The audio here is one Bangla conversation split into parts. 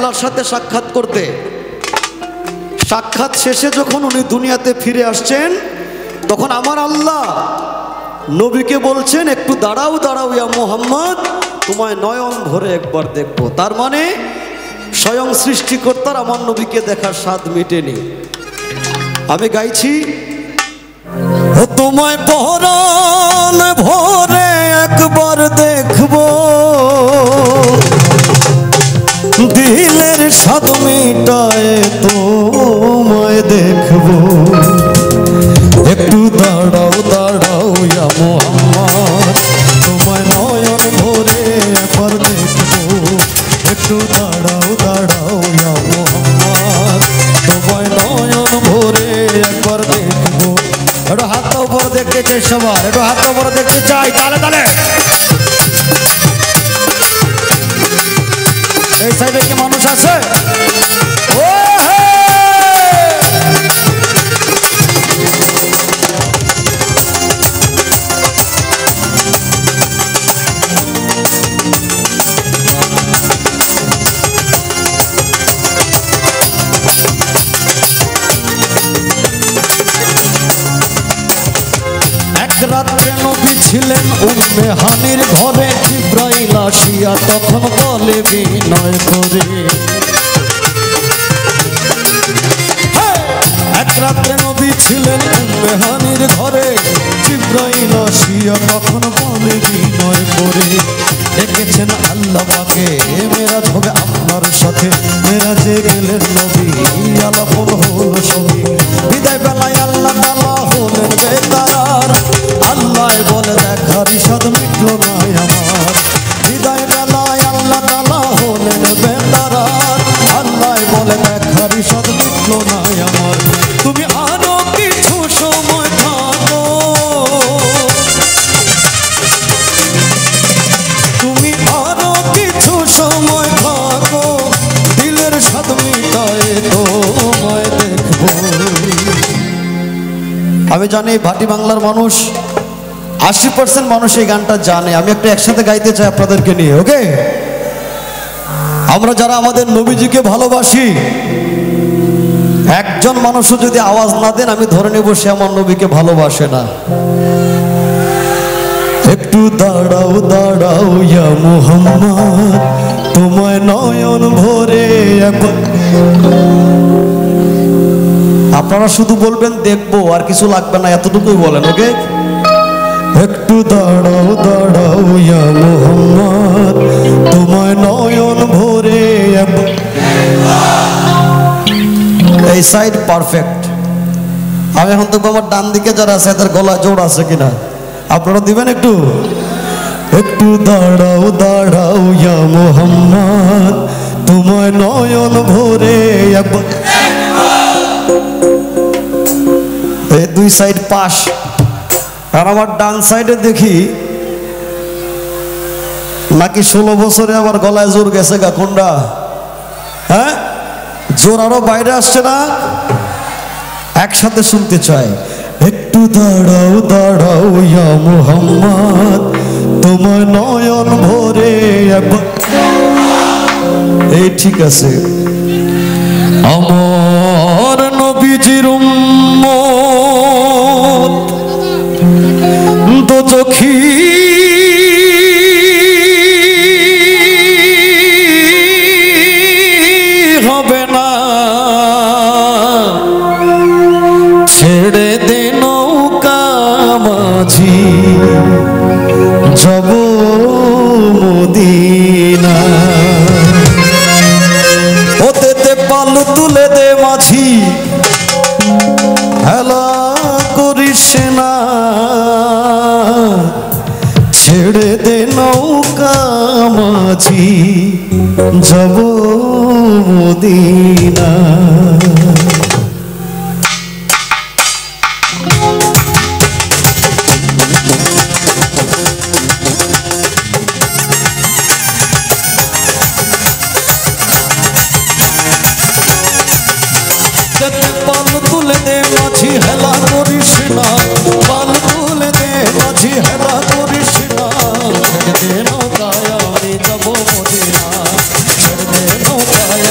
আল্লাহর সাথে সাক্ষাৎ করতে। সাক্ষাৎ শেষে যখন উনি দুনিয়াতে ফিরে আসছেন, তখন আমার আল্লাহ নবীকে বলছেন, একটু দাঁড়াও দাঁড়াও ইয়া মুহাম্মদ, তোমায় নয়ন ভরে একবার দেখবো। তার মানে স্বয়ং সৃষ্টিকর্তার আমার নবীকে দেখার স্বাদ মেটেনি। আমি গাইছি, ও তোমায় পরাণ ভরে একবার দেখবো, দিলের স্বাদ মিটায় তোমায় দেখবো। একটু দাঁড়াও দাঁড়াও ইয়া মুহাম্মদ, তোমায় নয়ন ভরে একবার দেখবো। একটু দাঁড়াও দাঁড়াও ইয়া মুহাম্মদ, তোমায় নয়ন ভরে একবার দেখবো। একটু হাতটা উপরে দেখতে চাই সবার, একটু হাতটা উপরে দেখতে চাই, তালে তালে। এই সাইডে কি মানুষ আছে? ও হে, রাত্রে নবী ছিলেন উম্মে হানির ঘরে, জিবরাইল আসিয়া তখন বলে বিনয় করে। এক রাত্রে নবী ছিলেন উম্মে হানির ঘরে, জিবরাইল আসিয়া তখন বলে বিনয় করে। ডেকেছেন আল্লাহ পাকে মেরাজ হবে আপনার সাথে, মেরাজে গেলেন নবী আলাপন হল সবই। বিদায় বেলায় আল্লাহ তাআলা হলেন বেকারার, আল্লাহ বলে দেখার স্বাদ মিটলো না আমার। বিদায় বেলায় আল্লাহ তাআলা হলেন বেকারার, আল্লাহ বলে দেখার স্বাদ মিটলো না আমার। তুমি আরো কিছু সময় থাকো, তুমি আরো কিছু সময় থাকো, দিলের স্বাদ মিটায় তোমায় দেখবো। আমি জানি ভাটি বাংলার মানুষ 80% মানুষ এই গানটা জানে। আমি একটু একসাথে গাইতে চাই আপনাদেরকে নিয়ে, ওকে? আমরা যারা আমাদের নবীজিকে ভালোবাসি, একজন মানুষও যদি আওয়াজ না দেন আমি ধরে নেব সে আমার নবীকে ভালোবাসে না। একটু দাঁড়াও দাঁড়াও ইয়া মুহাম্মদ, তোমায় নয়ন ভরে একবার। আপনারা শুধু বলবেন দেখবো, আর কিছু লাগবে না, এতটুকুই বলেন, ওকে? একটু দাঁড়াও দাঁড়াও ইয়া মুহাম্মদ, তোমায় নয়ন ভরে একবার। এই সাইড পারফেক্ট। আমি এখন তো আমার ডান দিকে যারা আছে তাদের গলা জোর আছে কিনা আপনারা দিবেন একটু। একটু দাঁড়াও দাঁড়াও ইয়া মুহাম্মদ, তোমায় নয়ন ভরে একবার। এই দুই সাইড পাশ। আর আমার ডান সাইডে দেখি নাকি 16 বছরে আবার গলায় জোর গেছে গা। কোনটা? হ্যাঁ, জোর আরো বাইরে আসছে না? একসাথে শুনতে চাই। একটু দাঁড়াও দাঁড়াও ইয়া মুহাম্মদ, তোমার নয়ন ভরে একবার। এই ঠিক আছে। আমার নবীজির উম্মত দোজখী হবে না, ছেড়ে দে নৌকা মাঝি যাব মদিনা। ওতে পাল তুলে দে মাঝি, হেলা করিস না, ছেড়ে দে নৌকা মাঝি যাব মদিনা। পাল তুলে দে মাঝি হেলা করিস না, পাল তুলে দে মাঝি হেলা করিস না, ছেড়ে দে নৌকায় আমি যাব মদিনা, ছেড়ে দে নৌকায়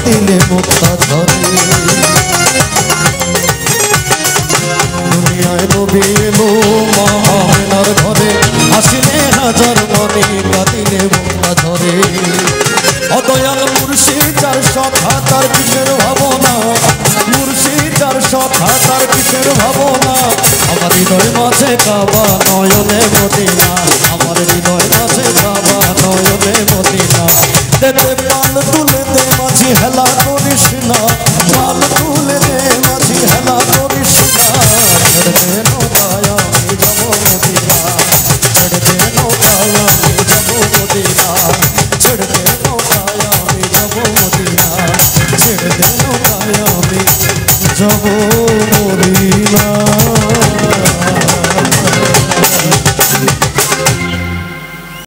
কাঁদিলে মুক্তা ঝরে। দুনিয়ায় নবী এলো মা আমেনার ঘরে, হাসিলে হাজার মনে কাঁদিলে মুক্তা ঝরে। অদয়াল মুর্শিদ যার সখা তার কিসের ভাবনা, মুর্শিদ যার সখা তার কিসের ভাবনা। আমার হৃদয় মাঝে কাবা নয়নে মদিনা, আমার হৃদয় মাঝে কাবা নয়নে মদিনা। দেতে পাল তুলে দে মাঝি হেলা করিস না, পাল তুলে দে মাঝি হেলা করিস না। ছেড়ে দে নৌকায় আমি যাব মদিনা, ছেড়ে দে নৌকায় আমি যাব মদিনা, ছেড়ে দে নৌকায় আমি যাব মদিনা, ছেড়ে দে নৌকায় আমি যাব মদিনা।